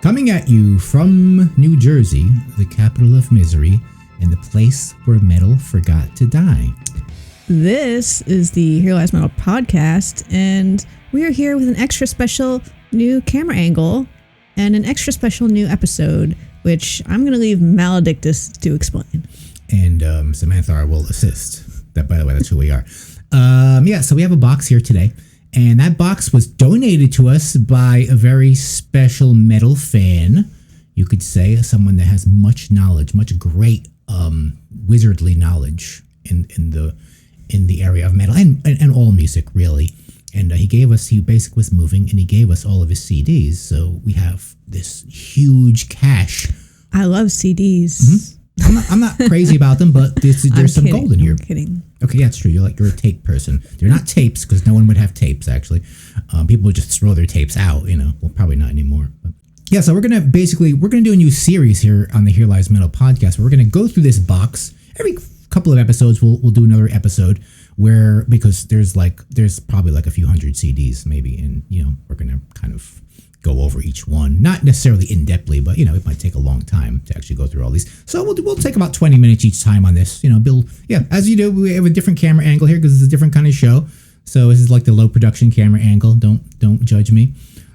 Coming at you from New Jersey, the capital of misery, and the place where metal forgot to die. This is the Here Lies Metal podcast, and we are here with an extra special new camera angle and an extra special new episode, which I'm going to leave Maledictus to explain. And Samanthar will assist. That, by the way, that's who we are. So we have a box here today, and that box was donated to us by a very special metal fan. You could say someone that has much knowledge, much great wizardly knowledge in the area of metal and all music, really. And he basically was moving, and he gave us all of his CDs. So we have this huge cache. I love CDs. Mm-hmm. I'm not crazy about them, but there's some gold in here. I'm kidding. Okay, yeah, it's true. You're a tape person. They're not tapes, because no one would have tapes, actually. People would just throw their tapes out, Well, probably not anymore. But yeah, so we're gonna do a new series here on the Here Lies Metal podcast, where we're gonna go through this box. Every couple of episodes, we'll do another episode because there's probably like a few hundred CDs, maybe, and we're gonna kind of go over each one, not necessarily in-depthly, but it might take a long time to actually go through all these. So we'll take about 20 minutes each time on this. Bill, as you do, we have a different camera angle here because it's a different kind of show. So this is like the low production camera angle. Don't judge me.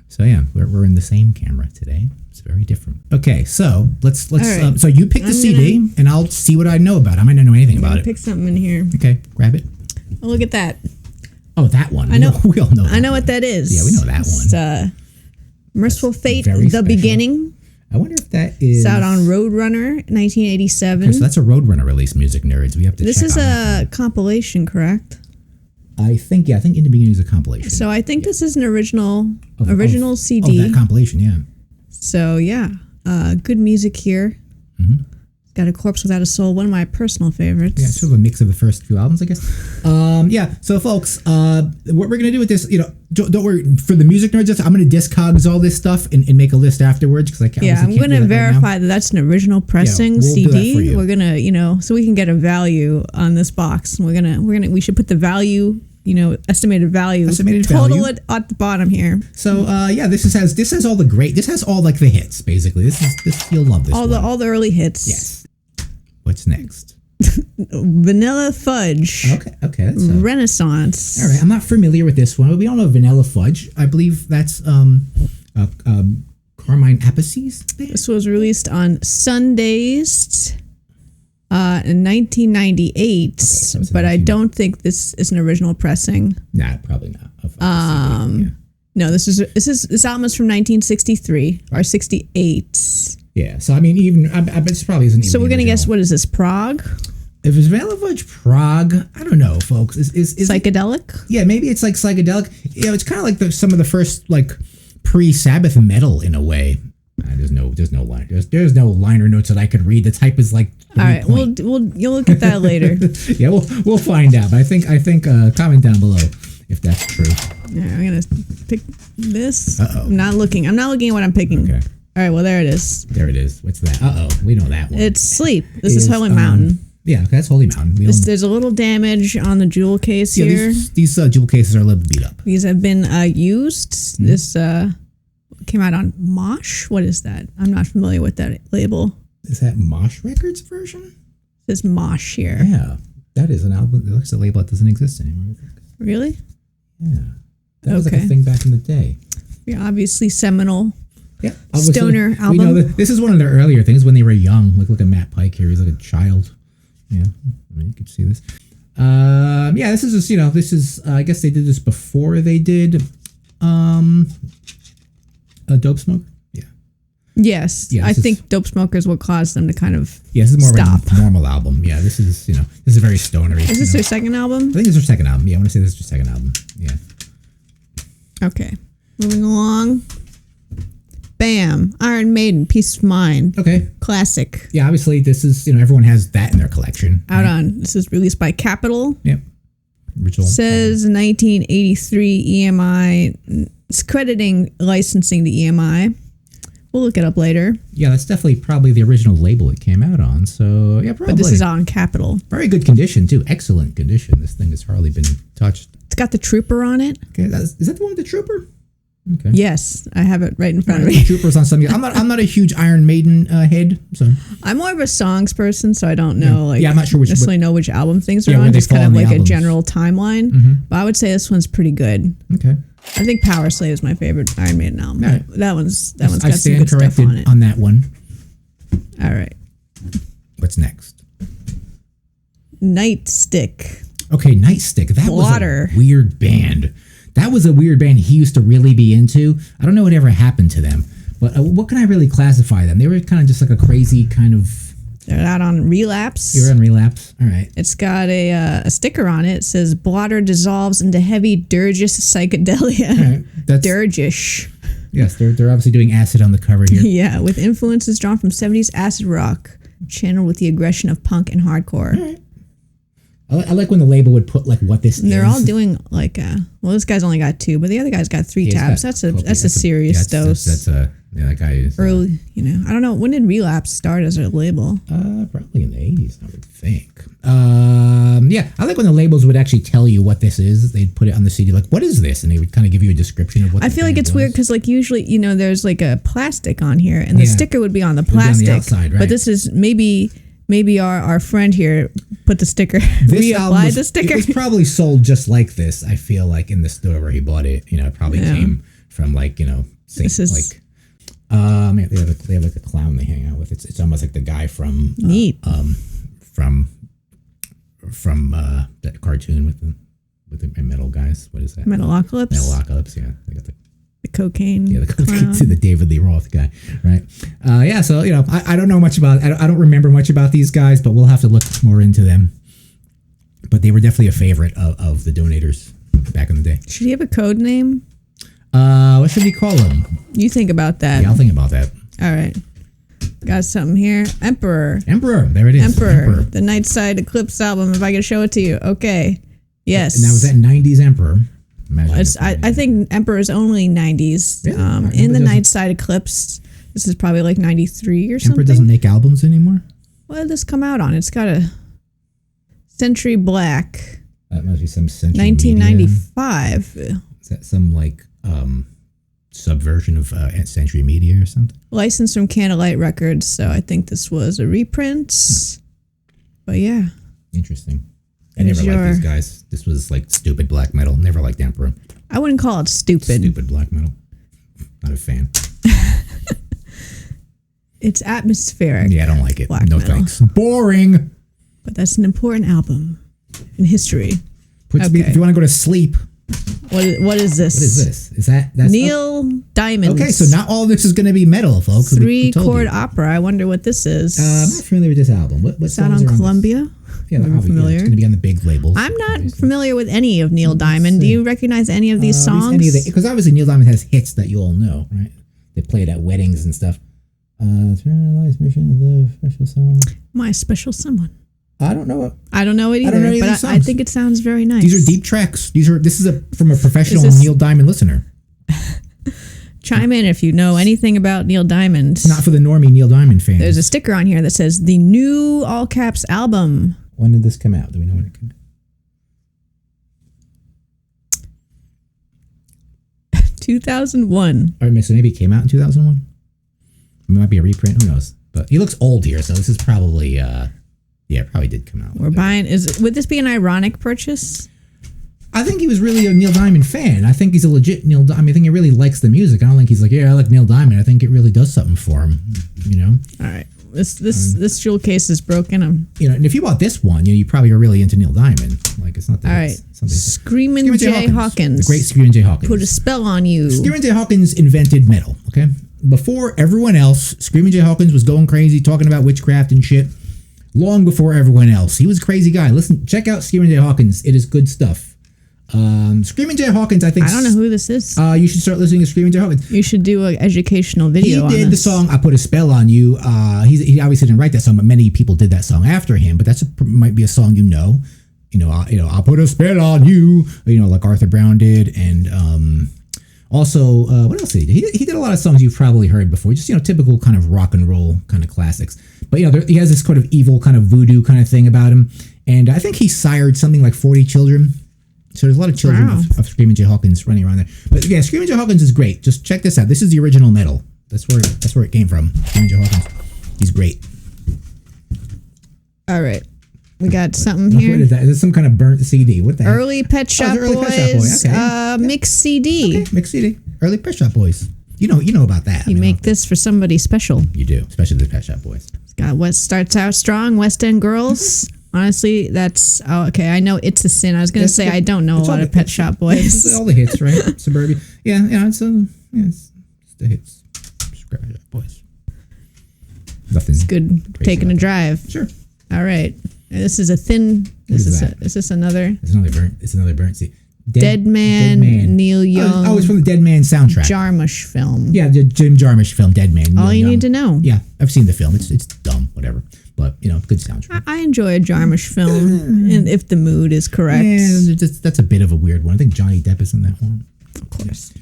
So yeah, we're in the same camera today. It's very different. Okay, so let's. Right. So you pick the CD, and I'll see what I know about it. I might not know anything about it. Pick something in here. Okay, grab it. Oh, look at that. Oh, that one. I know. We all know. I know what that is. Yeah, we know that one. It's Merciful Fate, The special. Beginning. I wonder if that is... It's out on Roadrunner, 1987. Okay, so that's a Roadrunner release, music nerds. We have to This is a compilation, correct? I think In the Beginning is a compilation. So I think this is an original CD. Oh, that compilation, yeah. So yeah, good music here. Mm-hmm. Got A Corpse Without a Soul, one of my personal favorites. Yeah, sort of a mix of the first few albums, I guess. So folks, what we're going to do with this, don't worry, for the music nerds, I'm going to Discogs all this stuff and make a list afterwards, because I can't. Yeah, I'm going to verify that that's an original pressing we'll CD. Do that for you. We're going to, so we can get a value on this box. We should put the value, estimated value total at the bottom here. So this has all like the hits, basically. This you'll love this. All the early hits. Yes. What's next? Vanilla Fudge. Okay. That's Renaissance. All right, I'm not familiar with this one, but we all know Vanilla Fudge. I believe that's Carmine Appice's band. This was released on Sundays in 1998, but I don't think this is an original pressing. Nah, probably not. No, this album is from 1963 or 68. Yeah, so I mean, I bet this probably isn't even. So we're gonna guess, what is this, Prague? If it's Vanilla Fudge Prague, I don't know, folks. Is psychedelic? Yeah, maybe it's like psychedelic. It's kind of like some of the first like pre-Sabbath metal in a way. There's no liner notes that I could read. The type is like. All right, you'll look at that later. Yeah, we'll find out. But I think comment down below if that's true. Yeah, I'm gonna pick this. Uh-oh. I'm not looking at what I'm picking. Okay. All right, well, there it is. There it is. What's that? We know that one. It's Sleep. This is Holy Mountain. Yeah, that's Holy Mountain. There's a little damage on the jewel case here. These jewel cases are a little beat up. These have been used. Mm-hmm. This came out on Mosh. What is that? I'm not familiar with that label. Is that Mosh Records version? It says Mosh here. Yeah, that is an album. It looks like a label that doesn't exist anymore. Really? Yeah. That was like a thing back in the day. Yeah, obviously seminal. Yeah, stoner album. We know that this is one of their earlier things when they were young. Like, look at Matt Pike here; he's like a child. Yeah, I mean, you could see this. This is just this is. I guess they did this before they did a Dope Smoker. Yeah. Yes. Yeah. I think Dope Smoker is what caused them to kind of. Yeah, this is more stop. of a normal album. Yeah, this is this is very stonery. Is this their second album? I think it's their second album. Yeah, I want to say this is their second album. Yeah. Okay, moving along. Bam! Iron Maiden, Peace of Mind. Okay. Classic. Yeah, obviously this is, everyone has that in their collection. Out on, this is released by Capitol. Yep. Original. Says 1983 EMI. It's crediting licensing to EMI. We'll look it up later. Yeah, that's definitely probably the original label it came out on. So, yeah, probably. But this is on Capitol. Very good condition, too. Excellent condition. This thing has hardly been touched. It's got the Trooper on it. Okay, is that the one with the Trooper? Okay. Yes, I have it right in front of me. Troopers on some. I'm not a huge Iron Maiden head, so I'm more of a songs person, so I don't know I'm not sure necessarily know which album things are where on. they Just kind fall of in the like a albums. general timeline. But I would say this one's pretty good. Okay. I think Power Slave is my favorite Iron Maiden album. All right. That one's got I some stand good stuff corrected on it. on that one. All right. What's next? Nightstick. Okay, Nightstick. That Blotter. was a weird band. That was a weird band he used to really be into. I don't know what ever happened to them, but what can I really classify them? They were kind of just like a crazy kind of. They're out on Relapse. They were on Relapse. All right. It's got a sticker on it. It says Blotter dissolves into heavy dirgeous psychedelia. All right. That's Dirgish. Yes, they're obviously doing acid on the cover here. Yeah, with influences drawn from 70s acid rock, channeled with the aggression of punk and hardcore. All right. I like when the label would put like what this And is. they're all doing like this guy's only got 2, but the other guy's got 3 tabs. That's a serious dose. That guy is early. I don't know, when did Relapse start as a label? probably in the 80s, I would think. I like when the labels would actually tell you what this is. They'd put it on the CD, like, what is this? And they would kind of give you a description of what. I feel like it's weird because like usually there's like a plastic on here, and the sticker would be on the plastic. On the outside, right? But this is maybe our friend here put the sticker, reapplied the sticker. It was probably sold just like this. I feel like in the store where he bought it, it probably came from like they have like a clown they hang out with. It's almost like the guy from Neat. From that cartoon with the metal guys. What is that? Metalocalypse. Metalocalypse. Yeah, they got the cocaine. the cocaine clown. to the David Lee Roth guy, right? So I don't know much about. I don't remember much about these guys, but we'll have to look more into them. But they were definitely a favorite of the donators back in the day. Should he have a code name? What should we call him? You think about that. Yeah, I'll think about that. All right. Got something here. Emperor. There it is. Emperor. The Nightside Eclipse album. If I could show it to you. Okay. Yes. And that was that 90s Emperor. I think Emperor is only 90s. Really? In the Nightside Eclipse. This is probably like 93 or something. Emperor doesn't make albums anymore? What did this come out on? It's got a Century Black. That must be some Century 1995. Media. Is that some like subversion of Century Media or something? Licensed from Candlelight Records, so I think this was a reprint. But yeah. Interesting. I never liked these guys. This was like stupid black metal. Never liked Emperor. I wouldn't call it stupid. Stupid black metal. Not a fan. It's atmospheric. Yeah, I don't like it. Black no metal. thanks. Boring. But that's an important album in history. If you want to go to sleep. What is this? What is this? Is that's Neil Diamond. Okay, so not all of this is going to be metal, folks. 3-chord opera. I wonder what this is. I'm not familiar with this album. What Is that on Columbia? Yeah, familiar. It's going to be on the big labels. I'm not familiar with any of Neil Diamond. Do you recognize any of these songs? Because obviously Neil Diamond has hits that you all know, right? They play it at weddings and stuff. Mission of the special song. My Special Someone. I don't know it. I don't know it either, but I think it sounds very nice. These are deep tracks. This is from a professional Neil Diamond listener. Chime in if you know anything about Neil Diamond. It's not for the normie Neil Diamond fans. There's a sticker on here that says the new all caps album. When did this come out? Do we know when it came out? 2001. All right, so maybe it came out in 2001. It might be a reprint. Who knows? But he looks old here, so this is probably. It probably did come out. We're buying. Would this be an ironic purchase? I think he was really a Neil Diamond fan. I think he's a legit Neil Diamond. I think he really likes the music. I don't think he's like, I like Neil Diamond. I think it really does something for him. All right. This jewel case is broken. And if you bought this one, you probably are really into Neil Diamond. Like it's not that. All right. Screamin' Jay Hawkins. The great Screamin' Jay Hawkins. Put a spell on you. Screamin' Jay Hawkins invented metal. Okay. Before everyone else, Screamin' Jay Hawkins was going crazy, talking about witchcraft and shit. Long before everyone else. He was a crazy guy. Listen, check out Screamin' Jay Hawkins. It is good stuff. Screamin' Jay Hawkins, I think. I don't know who this is. You should start listening to Screamin' Jay Hawkins. You should do an educational video. He did the song "I Put a Spell on You." He obviously didn't write that song, but many people did that song after him. But might be a song you know. I'll put a spell on you. Like Arthur Brown did, and also what else did he do? He did a lot of songs you've probably heard before. Just typical kind of rock and roll kind of classics. But he has this kind of evil kind of voodoo kind of thing about him, and I think he sired something like 40 children. So there's a lot of children of Screaming Jay Hawkins running around there. But yeah, Screaming Jay Hawkins is great. Just check this out. This is the original metal. That's where it came from. Screaming Jay Hawkins. He's great. All right. We got something here. What is that? Is this some kind of burnt CD? What the heck? Early Pet Shop Boys. Okay. Mixed CD. Okay, mixed CD. Early Pet Shop Boys. You know about that. You make this for somebody special. You do, especially the Pet Shop Boys. It's got what starts out strong, West End Girls. Honestly, that's okay. I know It's a Sin. I was going to say I don't know a lot of Pet Shop Boys. It's all the hits, right? Suburbia. Yeah, it's the hits. Pet Shop Boys. Nothing. It's good taking a drive. Sure. All right. This is a thin. Is this another? It's another burnt seat. Dead Man, Neil Young. Oh, it's from the Dead Man soundtrack. Jarmusch film. Yeah, the Jim Jarmusch film, Dead Man. All you need to know. Yeah, I've seen the film. It's dumb, whatever. But, good soundtrack. I enjoy a Jarmusch film, and if the mood is correct. Yeah, that's a bit of a weird one. I think Johnny Depp is in that one. Of course.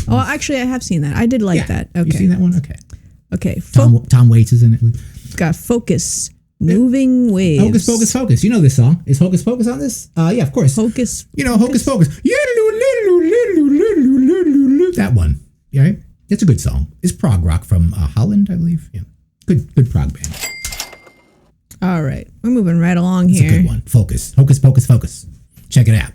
Actually, I have seen that. I did like that. Okay. You seen that one? Okay. Okay. Tom Waits is in it. Got Focus. Moving Waves. Hocus Pocus Focus. You know this song. Is Hocus Pocus on this? Yeah, of course. Hocus Pocus. That one. Yeah, right? It's a good song. It's prog rock from Holland, I believe. Yeah. Good prog band. All right. We're moving right along here. It's a good one. Focus. Hocus Pocus Focus. Check it out.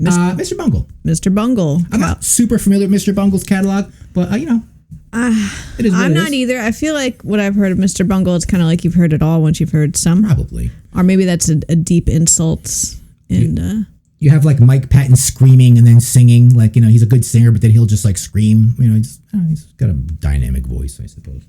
Mr. Bungle. Mr. Bungle. I'm not super familiar with Mr. Bungle's catalog, but, it is I'm not either. I feel like what I've heard of Mr. Bungle, it's kind of like you've heard it all once you've heard some. Probably. Or maybe that's a deep insult. And you have like Mike Patton screaming and then singing. Like, he's a good singer, but then he'll just like scream. He's got a dynamic voice, I suppose.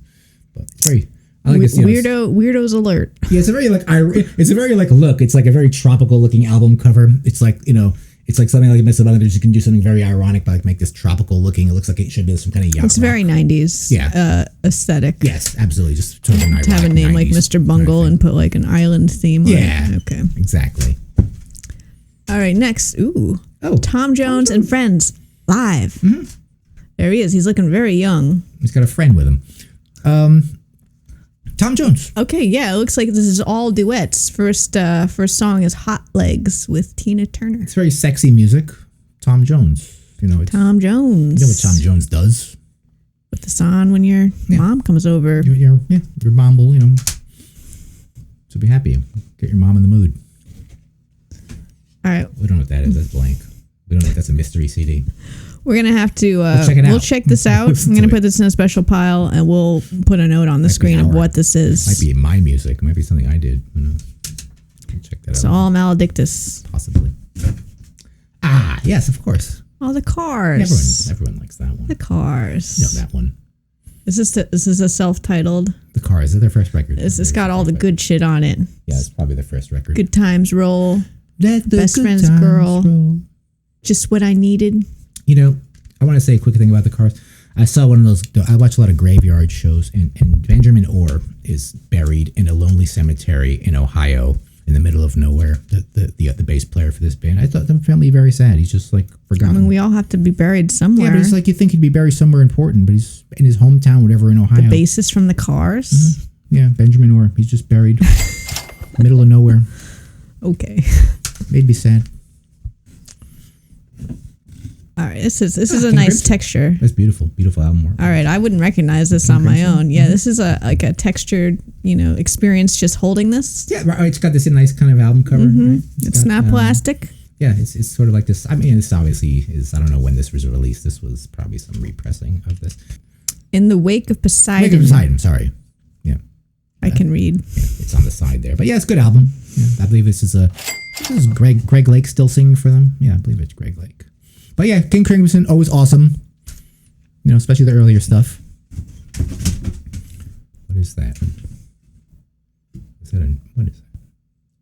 But it's very... I like Weirdos alert. Yeah, it's a very look. It's like a very tropical looking album cover. It's like, it's like something like Mr. Bungle. You can do something very ironic, but like make this tropical looking. It looks like it should be some kind of yacht. It's very 90s aesthetic. Yes, absolutely. Just sort of an ironic to have a name like Mr. Bungle and put like an island theme on it. Yeah. Okay. Exactly. All right, next. Tom Jones and Friends live. Mm-hmm. There he is. He's looking very young. He's got a friend with him. Tom Jones. Okay, yeah, it looks like this is all duets. First song is Hot Legs with Tina Turner. It's very sexy music. Tom Jones. Tom Jones. You know what Tom Jones does? Put this on when your mom comes over. Your mom will, so be happy. Get your mom in the mood. All right. We don't know what that is. That's blank. We don't know if that's a mystery CD. We're going to have to, we'll check this out. I'm going to put this in a special pile and we'll put a note on the screen of what this is. Might be my music. It might be something I did. Who knows? Check that out. It's all Maledictus. Possibly. Yes, of course. Oh, the Cars. Everyone likes that one. The Cars. That one. Is this a self-titled? The Cars. Is their first record. It's got all the good shit on it. Yeah, it's probably their first record. Good Times Roll. Let the Best good Friend's times Girl. roll. Just What I Needed. I want to say a quick thing about the Cars. I saw one of those. I watch a lot of graveyard shows, and Benjamin Orr is buried in a lonely cemetery in Ohio, in the middle of nowhere. The bass player for this band. I thought the family very sad. He's just like forgotten. I mean, we all have to be buried somewhere. Yeah, but it's like you think he'd be buried somewhere important, but he's in his hometown, whatever, in Ohio. The bassist from the Cars. Mm-hmm. Yeah, Benjamin Orr. He's just buried, middle of nowhere. Okay. Made me sad. All right, this is a nice texture. That's beautiful album work. All right, I wouldn't recognize this on my own. Yeah, this is a textured, experience just holding this. Yeah, right. It's got this nice kind of album cover. Mm-hmm. Right? It's not plastic. Yeah, it's sort of like this. I mean, this obviously is. I don't know when this was released. This was probably some repressing of this. In the Wake of Poseidon. Wake of Poseidon. Sorry. Yeah. I can read. Yeah, it's on the side there, but yeah, it's a good album. Yeah, I believe this is Greg Lake still singing for them. Yeah, I believe it's Greg Lake. But yeah, King Crimson, always awesome. Especially the earlier stuff. What is that? What is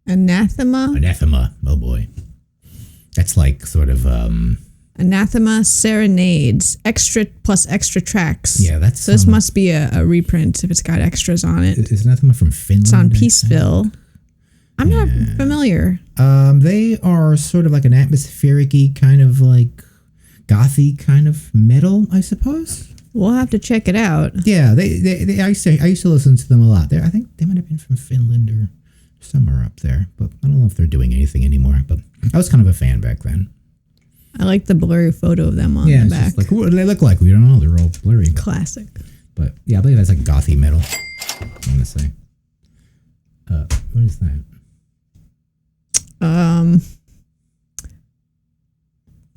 that? Anathema? Anathema. Oh boy. That's like sort of Anathema Serenades. Extra plus extra tracks. Yeah, that's so this must be a reprint if it's got extras on it. Is Anathema from Finland? It's on Peaceville. I'm not familiar. They are sort of like an atmospheric-y kind of like gothy kind of metal, I suppose. We'll have to check it out. Yeah, they I used to listen to them a lot. I think they might have been from Finland or Some are up there, but I don't know if they're doing anything anymore. But I was kind of a fan back then. I like the blurry photo of them on the It's back. just like, what do they look like? We don't know. They're all blurry. Classic. But yeah, I believe that's like gothy metal. I'm gonna say. What is that?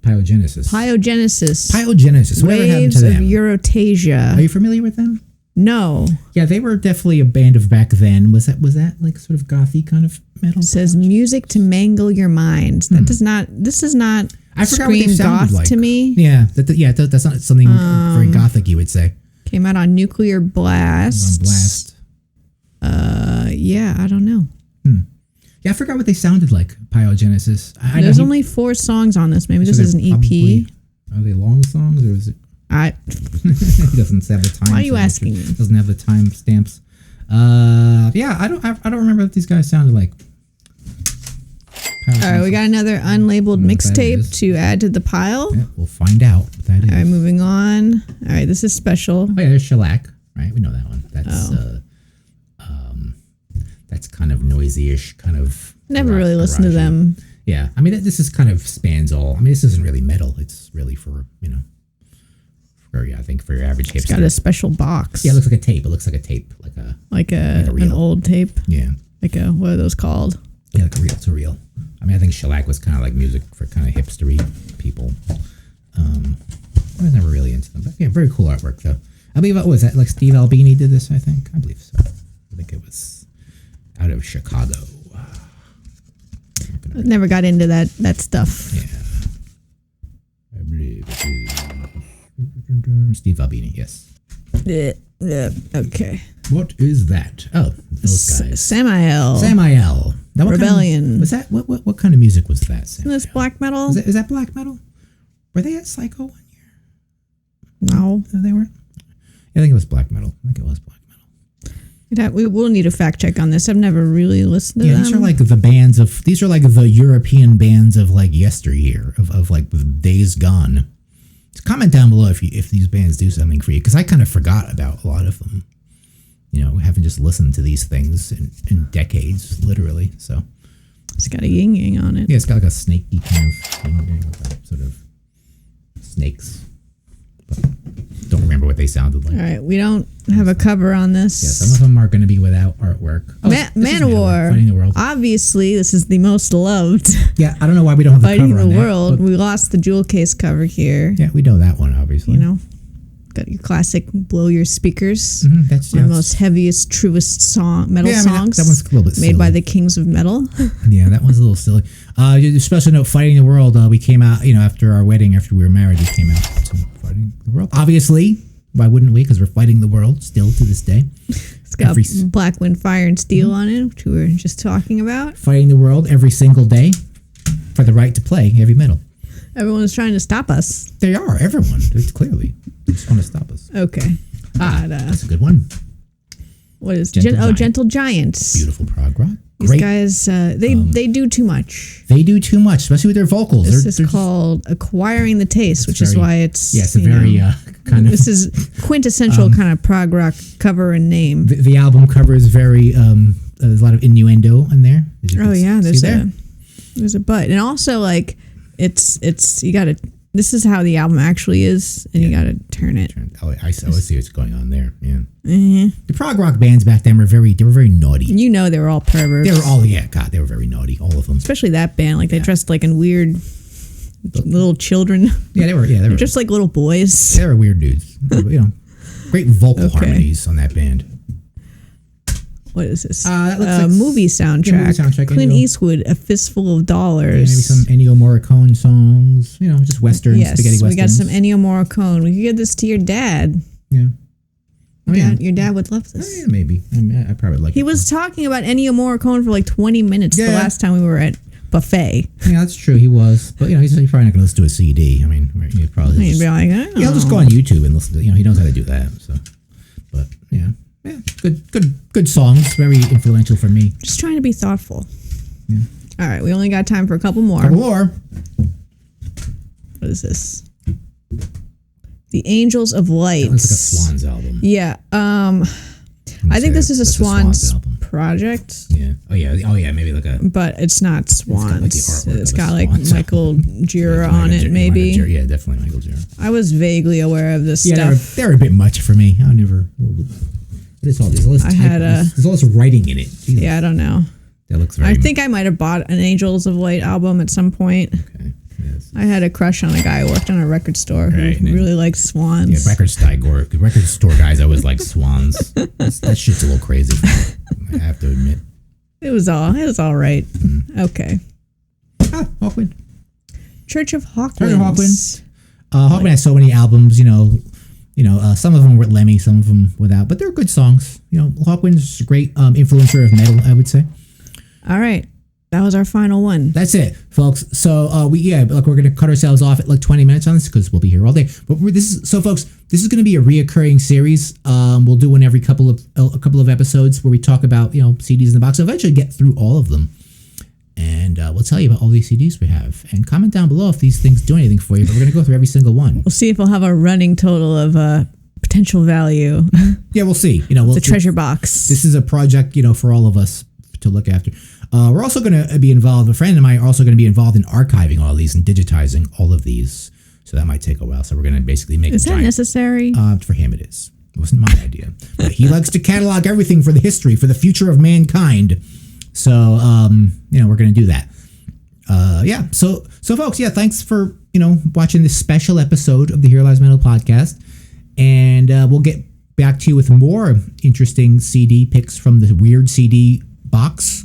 Pyogenesis. Pyogenesis. Whatever happened to Waves of them? Eurotasia. Are you familiar with them? No. Yeah, they were definitely a band of back then. Was that like sort of gothy kind of metal? It says music to mangle your mind. That does not. This does not I forgot what they scream sounded goth like. to me. Yeah, that's not something very gothic you would say. Came out on Nuclear Blast. On Blast. Yeah, I don't know. Yeah, I forgot what they sounded like. Pyogenesis. There's only 4 songs on this. Maybe this is an EP. Are they long songs or is it? He doesn't have the time. Why are you asking me? Doesn't have the time stamps. Yeah, I don't remember what these guys sounded like. All right, we got another unlabeled mixtape to add to the pile. Yeah, we'll find out what that is. All right, moving on. All right, this is special. Oh yeah, there's Shellac. Right, we know that one. That's kind of noisy-ish, kind of. Never really listened to them. Yeah, I mean, this is kind of spans all. I mean, this isn't really metal. It's really for I think for your average hipster. It's got a special box. Yeah, it looks like a tape. It looks like a tape, like a reel. An old tape. Yeah. Like what are those called? Yeah, like a reel to reel. I mean, I think shellac was kind of like music for kind of hipstery people. I was never really into them, but yeah, very cool artwork though. I believe was that like Steve Albini did this. I believe so. I think it was out of Chicago. Never got into that stuff. Yeah. I believe it is Steve Albini, yes. Yeah. Okay. What is that? Oh, those guys. Samael. Now, what Rebellion. Kind of, was that what kind of music was that? Isn't this black metal? Is that black metal? Were they at Psycho 1 year? No, they weren't. I think it was black metal. I think it was black metal. We will need a fact check on this. I've never really listened to them. These are like the bands of. These are like the European bands of like yesteryear of like days gone. Just comment down below if these bands do something for you, because I kind of forgot about a lot of them. Having just listened to these things in decades, literally. So it's got a yin yang on it. Yeah, it's got like a snaky kind of yin yang with that sort of snakes. But don't remember what they sounded like. All right, we don't have a cover on this. Yeah, some of them are going to be without artwork. Manowar. Fighting the World. Obviously, this is the most loved. Yeah, I don't know why we don't have the Fighting cover on the that, World. We lost the jewel case cover here. Yeah, we know that one, obviously. Got your classic blow your speakers. That's one of the most heaviest, truest metal songs. That one's a little bit silly. Made by the kings of metal. Yeah, that one's a little silly. Special note, Fighting the World. We came out, after our wedding, after we were married, we came out to Fighting the World. Obviously, why wouldn't we? Because we're fighting the world still to this day. It's got Black Wind, Fire, and Steel on it, which we were just talking about. Fighting the world every single day for the right to play heavy metal. Everyone is trying to stop us. They are, everyone. It's clearly. They just want to stop us. Okay. That's a good one. What is Gentle Giant. Beautiful prog rock. These guys, they do too much. They do too much, especially with their vocals. This is called Acquiring the Taste, which is why it's... Yeah, it's a very kind of... This is quintessential kind of prog rock cover and name. The album cover is very... there's a lot of innuendo in there. There's a butt. And also, like, it's you got to... This is how the album actually is, and you got to turn it. Oh, I see what's going on there. Yeah. Mm-hmm. The prog rock bands back then were very naughty. They were all perverts. They were all they were very naughty, all of them. Especially that band, like they dressed like in weird little children. Yeah, they were just like little boys. They were weird dudes. Great vocal harmonies on that band. What is this? That looks like movie soundtrack. Yeah, movie soundtrack. Clint Eastwood, A Fistful of Dollars. Yeah, maybe some Ennio Morricone songs. Just westerns, spaghetti westerns. We got some Ennio Morricone. We could give this to your dad. Yeah. Your dad would love this. Yeah, maybe. I probably like it. He was talking about Ennio Morricone for like 20 minutes the last time we were at Buffet. Yeah, that's true. He was. But, he's probably not going to listen to a CD. I mean, he'd probably he'd be like, he'll just go on YouTube and listen to he knows how to do that. So, but, yeah. Yeah, good songs. Very influential for me. Just trying to be thoughtful. Yeah. All right, we only got time for a couple more. What is this? The Angels of Light. That looks like a Swans album. Yeah. I think this is a Swans project. Yeah. Oh yeah. Maybe like a. But it's not Swans. It's got like Swan. Michael Gira on it, maybe. Yeah, definitely Michael Gira. I was vaguely aware of this Yeah, stuff. they're a bit much for me. I never. What is all this? There's all this writing in it. Jesus. Yeah, I don't know. That looks very. I think I might have bought an Angels of Light album at some point. Okay. Yes. I had a crush on a guy who worked on a record store who really liked Swans. Yeah, record store guys always like Swans. That shit's a little crazy. I have to admit. It was all right. Okay. Hawkwind. Church of Hawkwind. Hawkwind has so many albums. Some of them with Lemmy, some of them without, but they're good songs. Hawkwind's a great influencer of metal, I would say. All right. That was our final one. That's it, folks. So we're going to cut ourselves off at like 20 minutes on this because we'll be here all day. But folks, this is going to be a reoccurring series. We'll do one every couple of episodes where we talk about CDs in the box. Eventually get through all of them, and we'll tell you about all these CDs we have. And comment down below if these things do anything for you. But we're going to go through every single one. We'll see if we'll have a running total of potential value. Yeah, we'll see. The treasure box. This is a project for all of us to look after. We're also going to be involved. A friend of mine are also going to be involved in archiving all these and digitizing all of these. So that might take a while. So we're going to basically make. Is that necessary? For him, it is. It wasn't my idea, but he likes to catalog everything for the history, for the future of mankind. So we're going to do that. So folks, thanks for watching this special episode of the Here Lies Metal podcast, and we'll get back to you with more interesting CD picks from the weird CD box.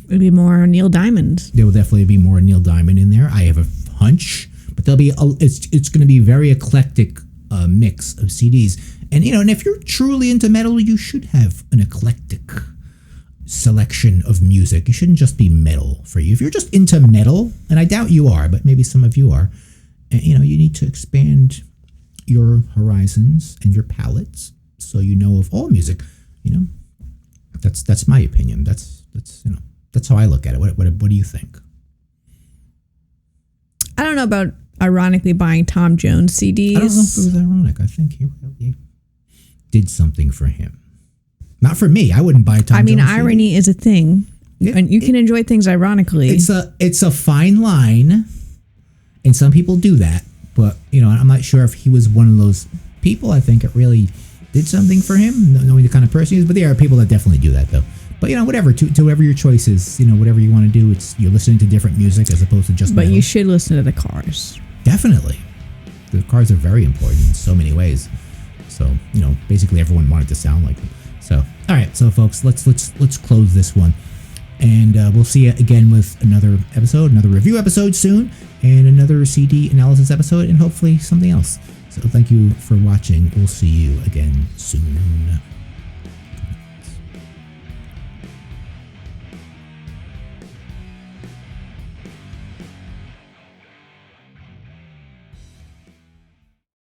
It'll be more Neil Diamond. There will definitely be more Neil Diamond in there. I have a hunch, but there'll be it's going to be a very eclectic mix of CDs. And and if you're truly into metal, you should have an eclectic selection of music. You shouldn't just be metal for you. If you're just into metal, and I doubt you are, but maybe some of you are, you need to expand your horizons and your palettes so you know of all music. That's my opinion. That's how I look at it. What do you think? I don't know about ironically buying Tom Jones CDs. I don't know if it was ironic. I think he really did something for him. Not for me. I wouldn't buy Tom Jones irony is a thing. And you can enjoy things ironically. It's a fine line, and some people do that. But, I'm not sure if he was one of those people. I think it really did something for him, knowing the kind of person he is. But there are people that definitely do that, though. But whatever, to whatever your choice is, whatever you want to do, you're listening to different music as opposed to just metal. But you should listen to the Cars. Definitely. The Cars are very important in so many ways. So, basically everyone wanted to sound like them. So, all right. So, folks, let's close this one. And we'll see you again with another episode, another review episode soon, and another CD analysis episode, and hopefully something else. So, thank you for watching. We'll see you again soon.